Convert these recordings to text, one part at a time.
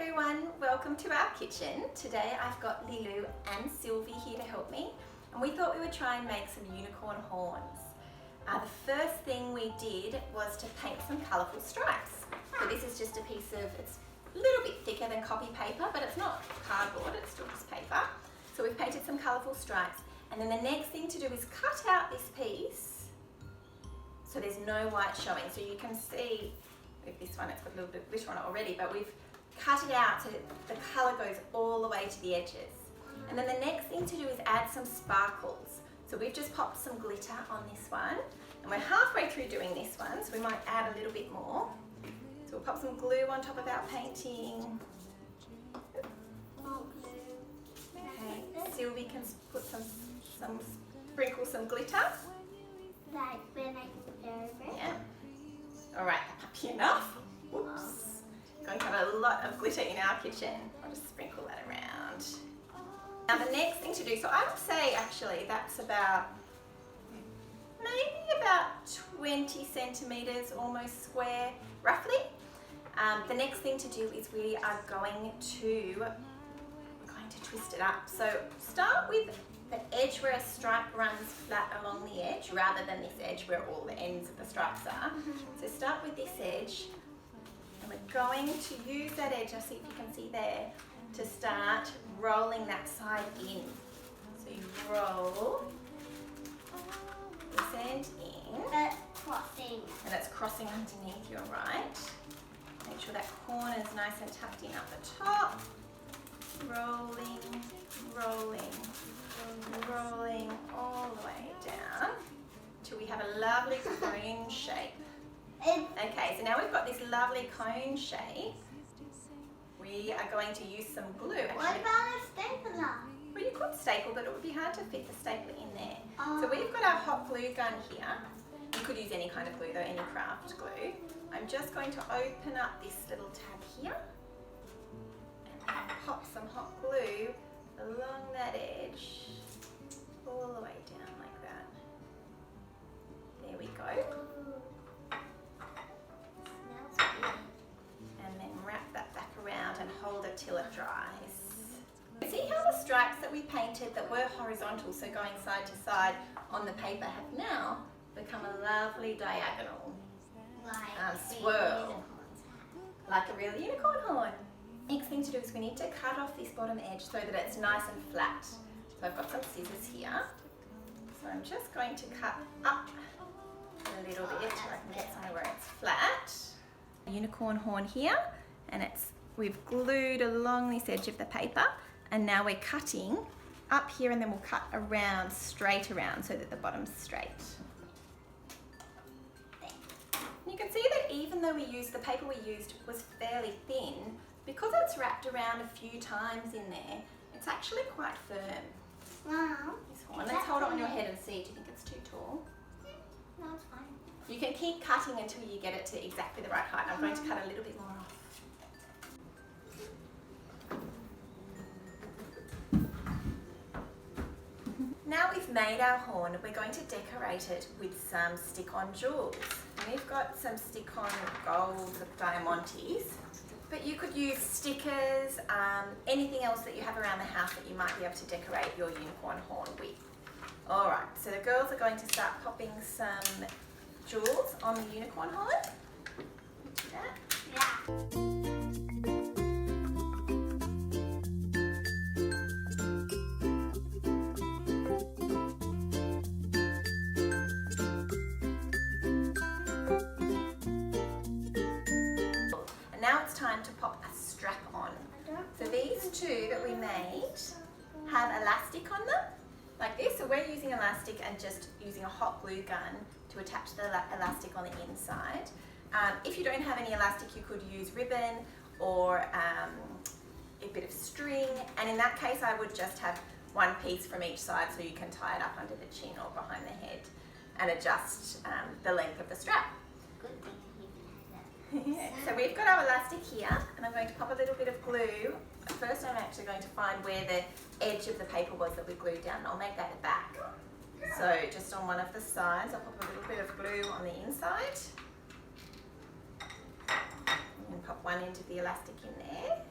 everyone, welcome to our kitchen. Today I've got Lilu and Sylvie here to help me, and we thought we would try and make some unicorn horns. The first thing we did was to paint some colourful stripes. So this is just a piece of, it's a little bit thicker than copy paper, but it's not cardboard, it's still just paper. So we've painted some colourful stripes, and then the next thing to do is cut out this piece so there's no white showing. So you can see with this one, it's got a little bit of glitter on it already, but we've cut it out so the colour goes all the way to the edges. And then the next thing to do is add some sparkles. So we've just popped some glitter on this one, and we're halfway through doing this one, so we might add a little bit more. So we'll pop some glue on top of our painting. Okay, Sylvie can put sprinkle some glitter. Like when I go over. Yeah. All right, happy enough. Whoops. Going to have a lot of glitter in our kitchen. I'll just sprinkle that around. Now the next thing to do, so I would say actually that's about, maybe about 20 centimetres, almost square, roughly. The next thing to do is we're going to twist it up. So start with the edge where a stripe runs flat along the edge rather than this edge where all the ends of the stripes are. So start with this edge, and we're going to use that edge, I'll see if you can see there, to start rolling that side in. So you roll this end in. Crossing. And it's crossing underneath, you're right. Make sure that corner is nice and tucked in up the top. Rolling, rolling, rolling all the way down until we have a lovely cone shape. Okay, so now we've got this lovely cone shape. We are going to use some glue. Actually, what about a stapler? Well, you could staple, but it would be hard to fit the stapler in there. Oh. So we've got our hot glue gun here. You could use any kind of glue though, any craft glue. I'm just going to open up this little tab here and pop some hot glue along that edge, all the way down like that. There we go. Smells good. And then wrap that back around and hold it till it dries. See how the stripes that we painted that were horizontal, so going side to side on the paper, have now become a lovely diagonal swirl, like a real unicorn horn. Next thing to do is we need to cut off this bottom edge so that it's nice and flat. So I've got some scissors here. So I'm just going to cut up a little bit so I can get somewhere where it's flat. A unicorn horn here, and we've glued along this edge of the paper, and now we're cutting up here, and then we'll cut around, straight around, so that the bottom's straight. You can see that even though the paper we used was fairly thin, because it's wrapped around a few times in there, it's actually quite firm. Wow. This horn. Let's hold it on your head and see. Do you think it's too tall? No, it's fine. You can keep cutting until you get it to exactly the right height. I'm going to cut a little bit more off. Now we've made our horn, we're going to decorate it with some stick-on jewels. And we've got some stick-on gold diamantes, but you could use stickers, anything else that you have around the house that you might be able to decorate your unicorn horn with. All right, so the girls are going to start popping some jewels on the unicorn horn. Do that. Yeah. Now it's time to pop a strap on. So these two that we made have elastic on them, like this. So we're using elastic and just using a hot glue gun to attach the elastic on the inside. If you don't have any elastic, you could use ribbon or a bit of string. And in that case, I would just have one piece from each side so you can tie it up under the chin or behind the head and adjust the length of the strap. Good thing. So we've got our elastic here, and I'm going to pop a little bit of glue. First I'm actually going to find where the edge of the paper was that we glued down, and I'll make that the back. So just on one of the sides, I'll pop a little bit of glue on the inside. And pop one end of the elastic in there.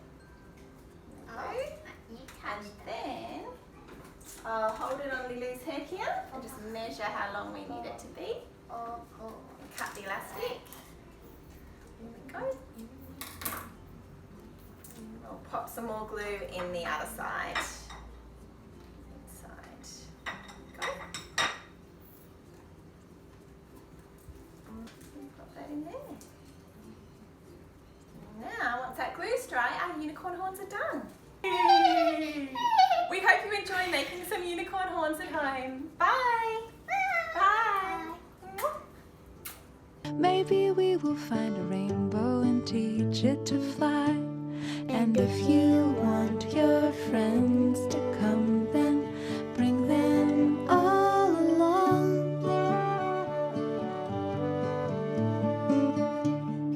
You And touched it. then I'll hold it on Lilu's head here and just measure how long we need it to be. Oh, oh. And cut the elastic. Here we go. I'll pop some more glue in the other side. Inside. Go. Pop that in there. Now, once that glue's dry, our unicorn horns are done. We hope you enjoy making some unicorn horns at home. Bye. Bye. Maybe we will find a rainbow and teach it to fly. And if you want your friends to